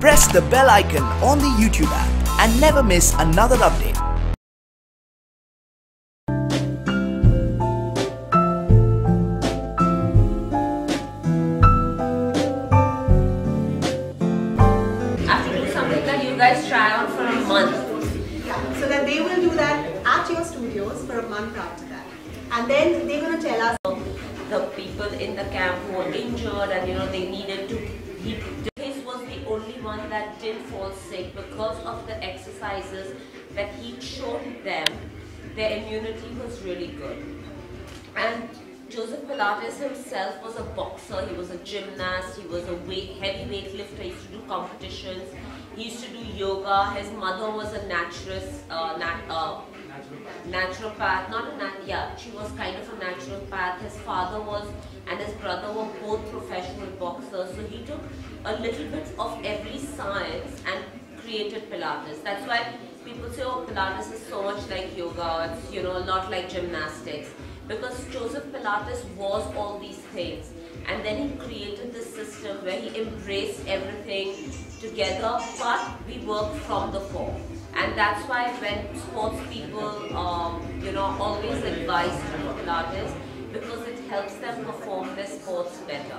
press the bell icon on the YouTube app and never miss another update. I have to do something that you guys try on for a month. Yeah, so that they will do that at your studios for a month after that. And then they're going to tell us the people in the camp who were injured and they needed to, his was the only one that didn't fall sick because of the exercises that he showed them. Their immunity was really good. And Joseph Pilates himself was a boxer, he was a gymnast, he was a heavy weightlifter, he used to do competitions, he used to do yoga. His mother was a naturopath, she was kind of a naturopath. His father was, and his brother were both professional boxers. So he took a little bit of every science and created Pilates. That's why people say, oh, Pilates is so much like yoga, it's a lot like gymnastics. Because Joseph Pilates was all these things. And then he created this system where he embraced everything together, but we work from the core. And that's why when sports people, always advise to do Pilates, because it helps them perform their sports better.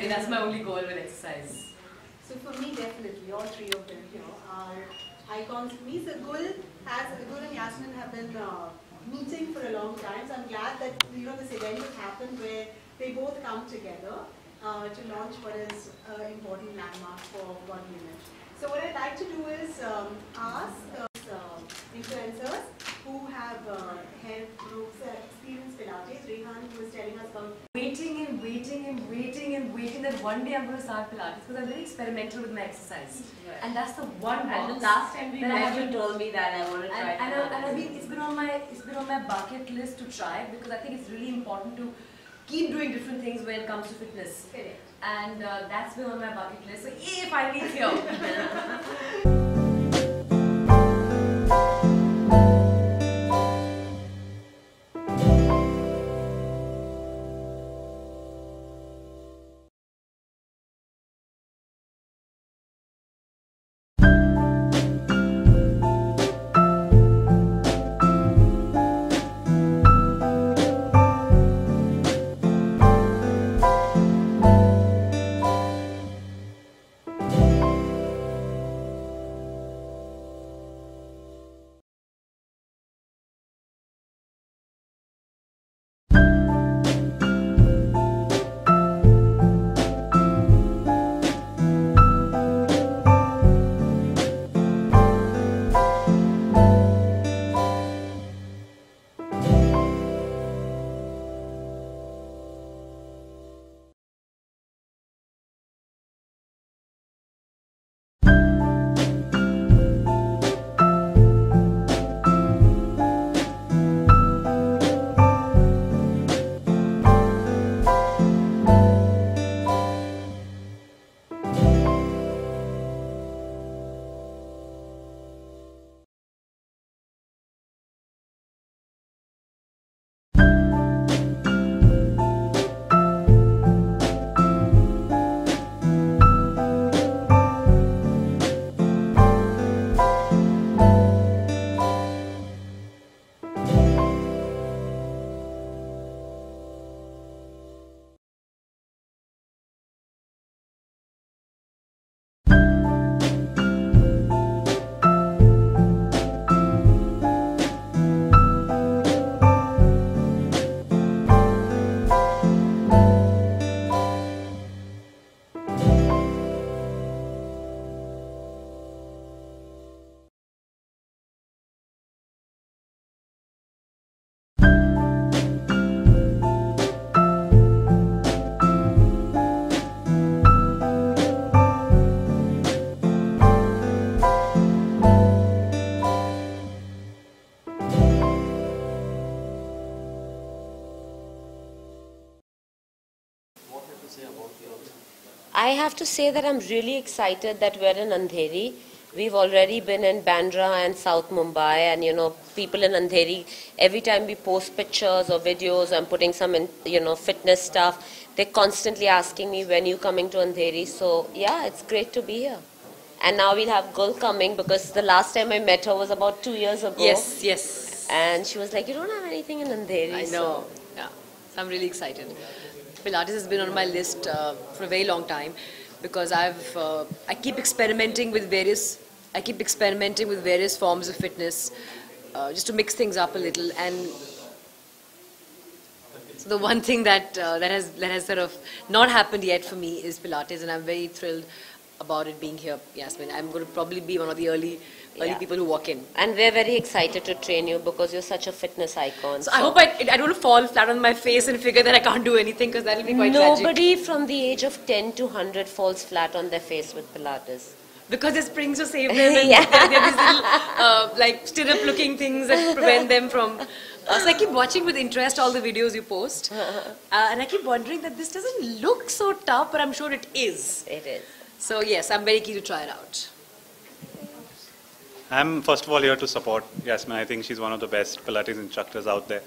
That's my only goal with exercise. So for me, definitely, all three of them, are icons. For me, so Gul and Yasmin have been meeting for a long time. So I'm glad that this event has happened where they both come together to launch what is an important landmark for body image. So what I'd like to do is ask influencers who have helped groups experience Pilates. Rehan, who was telling us about waiting that one day I'm going to start Pilates because I'm very experimental with my exercise. Right. And that's the one box. And the last time we met, you told me that I want to try Pilates. It's been on my bucket list to try because I think it's really important to keep doing different things when it comes to fitness. Correct. And that's been on my bucket list. So yay, finally it's here. I have to say that I'm really excited that we're in Andheri. We've already been in Bandra and South Mumbai, and people in Andheri, every time we post pictures or videos, I'm putting some in, fitness stuff, they're constantly asking me, when you coming to Andheri? So yeah, it's great to be here. And now we'll have Gul coming, because the last time I met her was about 2 years ago. Yes, yes. And she was like, you don't have anything in Andheri. I know. Yeah, so I'm really excited. Pilates has been on my list for a very long time, because I keep experimenting with various forms of fitness, just to mix things up a little. And so the one thing that has sort of not happened yet for me is Pilates, and I'm very thrilled about it being here, Yasmin. I'm going to probably be one of the early people who walk in. And we're very excited to train you, because you're such a fitness icon. So I hope I don't want to fall flat on my face and figure that I can't do anything, because that'll be quite tragic. Nobody from the age of 10 to 100 falls flat on their face with Pilates. Because there's springs to save them, and there are these little like stirrup-looking things that prevent them from. So I keep watching with interest all the videos you post, and I keep wondering that this doesn't look so tough, but I'm sure it is. It is. So yes, I'm very keen to try it out. I'm first of all here to support Yasmin. I think she's one of the best Pilates instructors out there.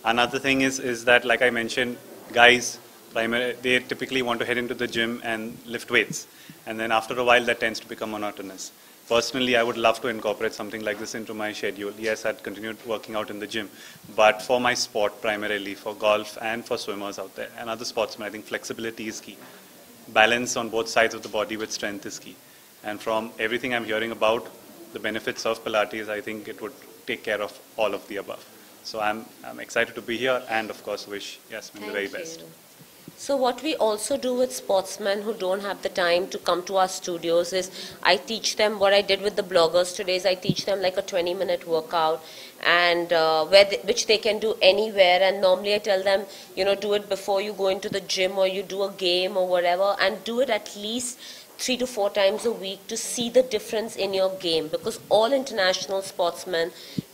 Another thing is that, like I mentioned, guys, they typically want to head into the gym and lift weights. And then after a while, that tends to become monotonous. Personally, I would love to incorporate something like this into my schedule. Yes, I'd continued working out in the gym, but for my sport primarily, for golf and for swimmers out there and other sportsmen, I think flexibility is key. Balance on both sides of the body with strength is key. And from everything I'm hearing about the benefits of Pilates, I think it would take care of all of the above. So I'm excited to be here, and of course wish Yasmin the very best. So what we also do with sportsmen who don't have the time to come to our studios is I teach them what I did with the bloggers today is I teach them like a 20-minute workout, and which they can do anywhere. And normally I tell them, do it before you go into the gym or you do a game or whatever, and do it at least 3 to 4 times a week to see the difference in your game, because all international sportsmen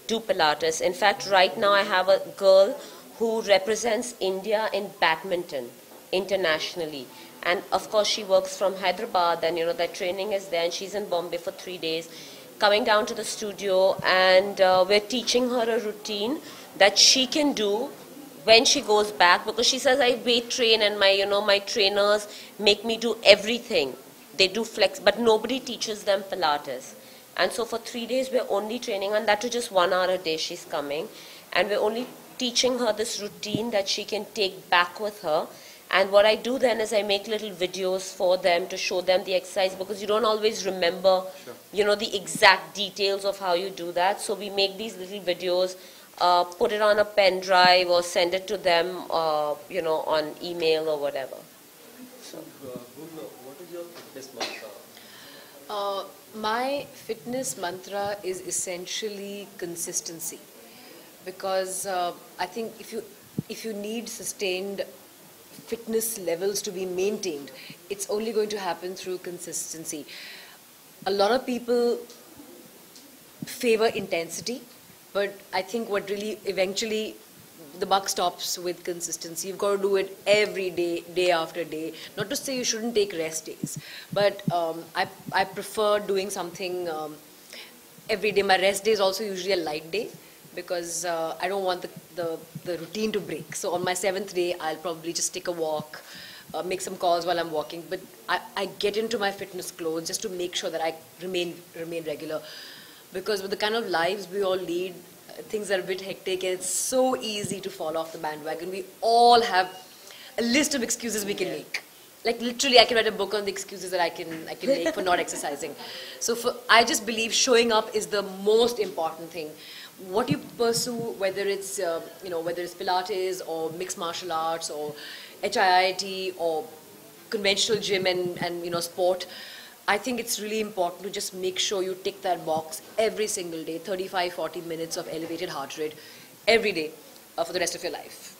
do Pilates. In fact, right now I have a girl who represents India in badminton internationally, and of course she works from Hyderabad, and their training is there, and she's in Bombay for 3 days, coming down to the studio, and we're teaching her a routine that she can do when she goes back, because she says I weight train and my trainers make me do everything. They do flex, but nobody teaches them Pilates. And so for 3 days we're only training, and that to just 1 hour a day she's coming, and we're only teaching her this routine that she can take back with her. And what I do then is I make little videos for them to show them the exercise, because you don't always remember, the exact details of how you do that. So we make these little videos, put it on a pen drive or send it to them, on email or whatever. So. What is your fitness mantra? My fitness mantra is essentially consistency, because I think if you need sustained fitness levels to be maintained, it's only going to happen through consistency. A lot of people favor intensity, but I think what really eventually the buck stops with consistency. You've got to do it every day, day after day. Not to say you shouldn't take rest days, but I prefer doing something every day. My rest day is also usually a light day, because I don't want the routine to break. So on my 7th day, I'll probably just take a walk, make some calls while I'm walking. But I get into my fitness clothes just to make sure that I remain regular. Because with the kind of lives we all lead, things are a bit hectic, and it's so easy to fall off the bandwagon. We all have a list of excuses we can make. Like literally, I can write a book on the excuses that I can make for not exercising. So I just believe showing up is the most important thing. What you pursue, whether it's whether it's Pilates or mixed martial arts or HIIT or conventional gym and sport, I think it's really important to just make sure you tick that box every single day, 35-40 minutes of elevated heart rate every day for the rest of your life.